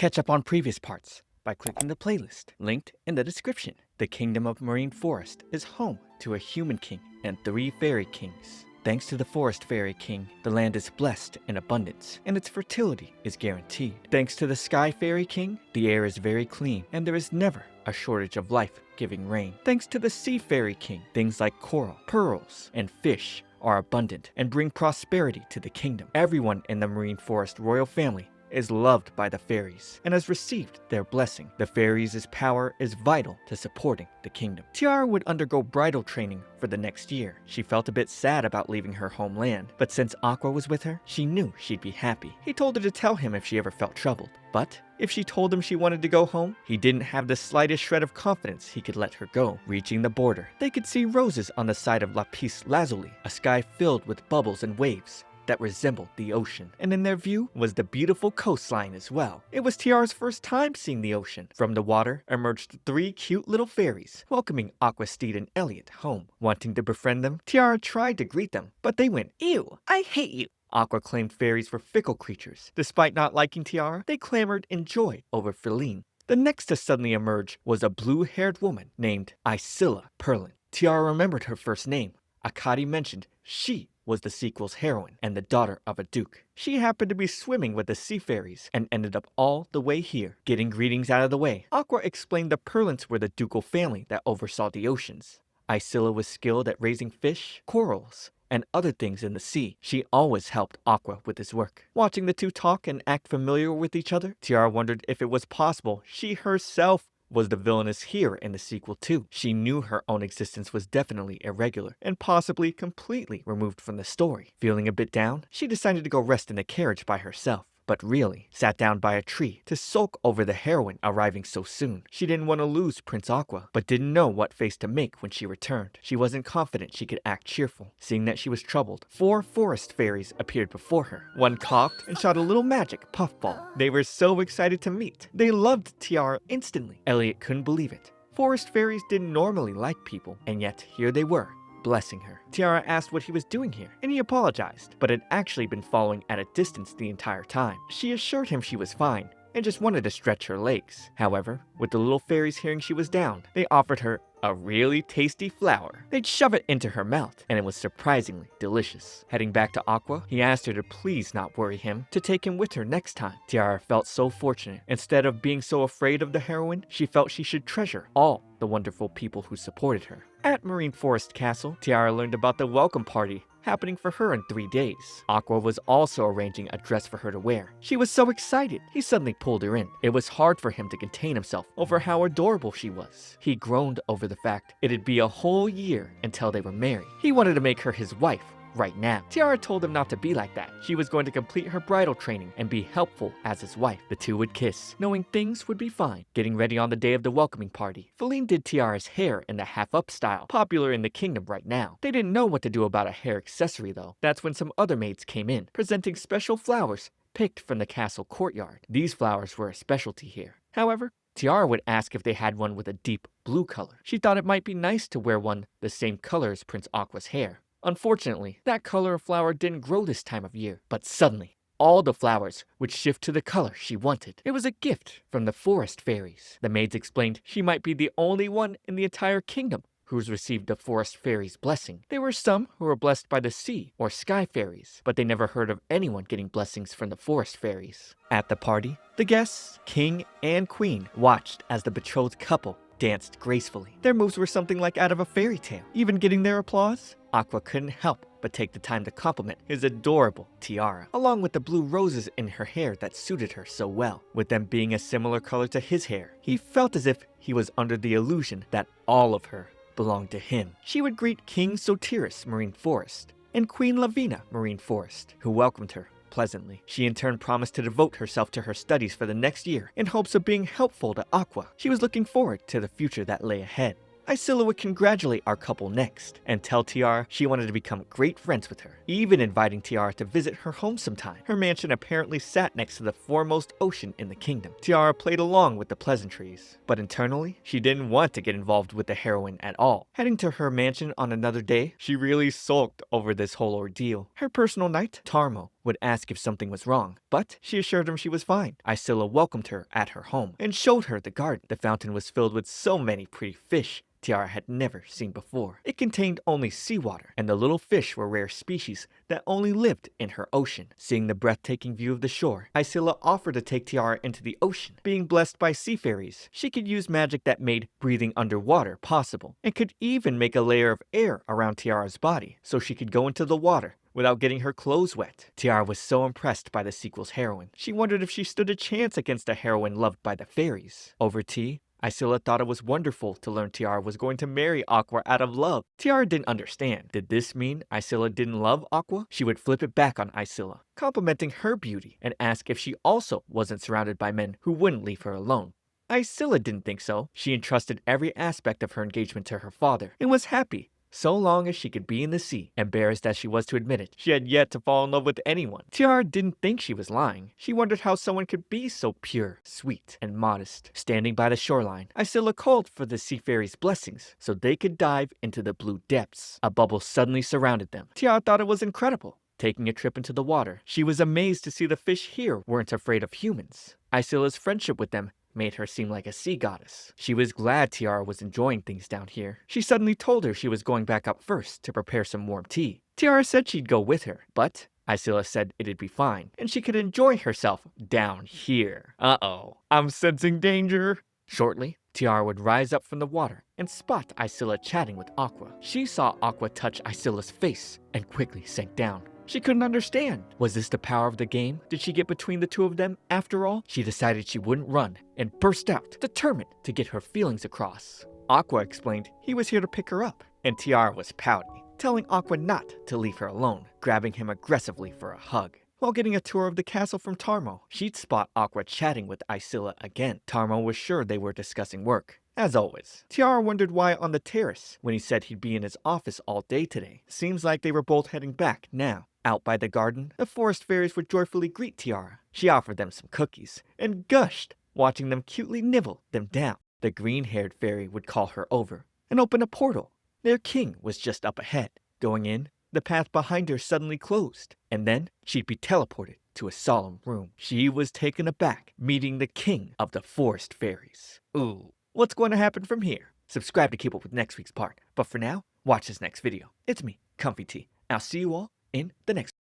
Catch up on previous parts by clicking the playlist linked in the description. The Kingdom of Marine Forest is home to a human king and 3 fairy kings. Thanks to the Forest Fairy King, the land is blessed in abundance, and its fertility is guaranteed. Thanks to the Sky Fairy King, the air is very clean, and there is never a shortage of life-giving rain. Thanks to the Sea Fairy King, things like coral, pearls, and fish are abundant and bring prosperity to the kingdom. Everyone in the Marine Forest royal family is loved by the fairies and has received their blessing. The fairies' power is vital to supporting the kingdom. Tiara would undergo bridal training for the next year. She felt a bit sad about leaving her homeland, but since Aqua was with her, she knew she'd be happy. He told her to tell him if she ever felt troubled. But if she told him she wanted to go home, he didn't have the slightest shred of confidence he could let her go. Reaching the border, they could see roses on the side of Lapis Lazuli, a sky filled with bubbles and waves that resembled the ocean, and in their view was the beautiful coastline as well. It was Tiara's first time seeing the ocean. From the water emerged 3 cute little fairies, welcoming Aqua, Steed, and Elliot home. Wanting to befriend them, Tiara tried to greet them, but they went, "Ew, I hate you." Aqua claimed fairies were fickle creatures. Despite not liking Tiara, they clamored in joy over Feline. The next to suddenly emerge was a blue-haired woman named Isilla Perlin. Tiara remembered her first name. Akari mentioned she was the sequel's heroine and the daughter of a duke. She happened to be swimming with the sea fairies and ended up all the way here. Getting greetings out of the way, Aqua explained the Perlins were the ducal family that oversaw the oceans. Isilla was skilled at raising fish, corals, and other things in the sea. She always helped Aqua with his work. Watching the two talk and act familiar with each other, Tiara wondered if it was possible she herself was the villainess here in the sequel too. She knew her own existence was definitely irregular and possibly completely removed from the story. Feeling a bit down, she decided to go rest in the carriage by herself, but really sat down by a tree to sulk over the heroine arriving so soon. She didn't want to lose Prince Aqua, but didn't know what face to make when she returned. She wasn't confident she could act cheerful. Seeing that she was troubled, 4 forest fairies appeared before her. One coughed and shot a little magic puffball. They were so excited to meet. They loved Tiara instantly. Elliot couldn't believe it. Forest fairies didn't normally like people, and yet here they were, blessing her. Tiara asked what he was doing here, and he apologized, but had actually been following at a distance the entire time. She assured him she was fine, and just wanted to stretch her legs. However, with the little fairies hearing she was down, they offered her a really tasty flower. They'd shove it into her mouth, and it was surprisingly delicious. Heading back to Aqua, he asked her to please not worry him, to take him with her next time. Tiara felt so fortunate. Instead of being so afraid of the heroine, she felt she should treasure all the wonderful people who supported her. At Marine Forest Castle, Tiara learned about the welcome party happening for her in 3 days. Aqua was also arranging a dress for her to wear. She was so excited, he suddenly pulled her in. It was hard for him to contain himself over how adorable she was. He groaned over the fact it'd be a whole year until they were married. He wanted to make her his wife right now. Tiara told him not to be like that. She was going to complete her bridal training and be helpful as his wife. The two would kiss, knowing things would be fine. Getting ready on the day of the welcoming party, Feline did Tiara's hair in the half-up style, popular in the kingdom right now. They didn't know what to do about a hair accessory though. That's when some other maids came in, presenting special flowers picked from the castle courtyard. These flowers were a specialty here. However, Tiara would ask if they had one with a deep blue color. She thought it might be nice to wear one the same color as Prince Aqua's hair. Unfortunately, that color of flower didn't grow this time of year, but suddenly, all the flowers would shift to the color she wanted. It was a gift from the forest fairies. The maids explained she might be the only one in the entire kingdom who's received a forest fairy's blessing. There were some who were blessed by the sea or sky fairies, but they never heard of anyone getting blessings from the forest fairies. At the party, the guests, king and queen, watched as the betrothed couple danced gracefully. Their moves were something like out of a fairy tale. Even getting their applause, Aqua couldn't help but take the time to compliment his adorable tiara, along with the blue roses in her hair that suited her so well. With them being a similar color to his hair, he felt as if he was under the illusion that all of her belonged to him. She would greet King Sotiris Marine Forest and Queen Lavina Marine Forest, who welcomed her pleasantly. She in turn promised to devote herself to her studies for the next year in hopes of being helpful to Aqua. She was looking forward to the future that lay ahead. Isilla would congratulate our couple next, and tell Tiara she wanted to become great friends with her, even inviting Tiara to visit her home sometime. Her mansion apparently sat next to the foremost ocean in the kingdom. Tiara played along with the pleasantries, but internally, she didn't want to get involved with the heroine at all. Heading to her mansion on another day, she really sulked over this whole ordeal. Her personal knight, Tarmo, would ask if something was wrong, but she assured him she was fine. Isilla welcomed her at her home and showed her the garden. The fountain was filled with so many pretty fish Tiara had never seen before. It contained only seawater, and the little fish were rare species that only lived in her ocean. Seeing the breathtaking view of the shore, Isilla offered to take Tiara into the ocean. Being blessed by sea fairies, she could use magic that made breathing underwater possible, and could even make a layer of air around Tiara's body so she could go into the water without getting her clothes wet. Tiara was so impressed by the sequel's heroine, she wondered if she stood a chance against a heroine loved by the fairies. Over tea, Isilla thought it was wonderful to learn Tiara was going to marry Aqua out of love. Tiara didn't understand. Did this mean Isilla didn't love Aqua? She would flip it back on Isilla, complimenting her beauty, and ask if she also wasn't surrounded by men who wouldn't leave her alone. Isilla didn't think so. She entrusted every aspect of her engagement to her father, and was happy so long as she could be in the sea. Embarrassed as she was to admit it, she had yet to fall in love with anyone. Tiara didn't think she was lying. She wondered how someone could be so pure, sweet, and modest. Standing by the shoreline, Isilla called for the sea fairies' blessings so they could dive into the blue depths. A bubble suddenly surrounded them. Tiara thought it was incredible. Taking a trip into the water, she was amazed to see the fish here weren't afraid of humans. Isilla's friendship with them made her seem like a sea goddess. She was glad Tiara was enjoying things down here. She suddenly told her she was going back up first to prepare some warm tea. Tiara said she'd go with her, but Isilla said it'd be fine, and she could enjoy herself down here. Uh-oh, I'm sensing danger. Shortly, Tiara would rise up from the water and spot Isilla chatting with Aqua. She saw Aqua touch Isilla's face and quickly sank down. She couldn't understand. Was this the power of the game? Did she get between the two of them after all? She decided she wouldn't run and burst out, determined to get her feelings across. Aqua explained he was here to pick her up, and Tiara was pouty, telling Aqua not to leave her alone, grabbing him aggressively for a hug. While getting a tour of the castle from Tarmo, she'd spot Aqua chatting with Isilla again. Tarmo was sure they were discussing work. As always, Tiara wondered why on the terrace when he said he'd be in his office all day today. Seems like they were both heading back now. Out by the garden, the forest fairies would joyfully greet Tiara. She offered them some cookies and gushed, watching them cutely nibble them down. The green-haired fairy would call her over and open a portal. Their king was just up ahead. Going in, the path behind her suddenly closed, and then she'd be teleported to a solemn room. She was taken aback, meeting the king of the forest fairies. Ooh, what's going to happen from here? Subscribe to keep up with next week's part, but for now, watch this next video. It's me, Comfy T. I'll see you all in the next one.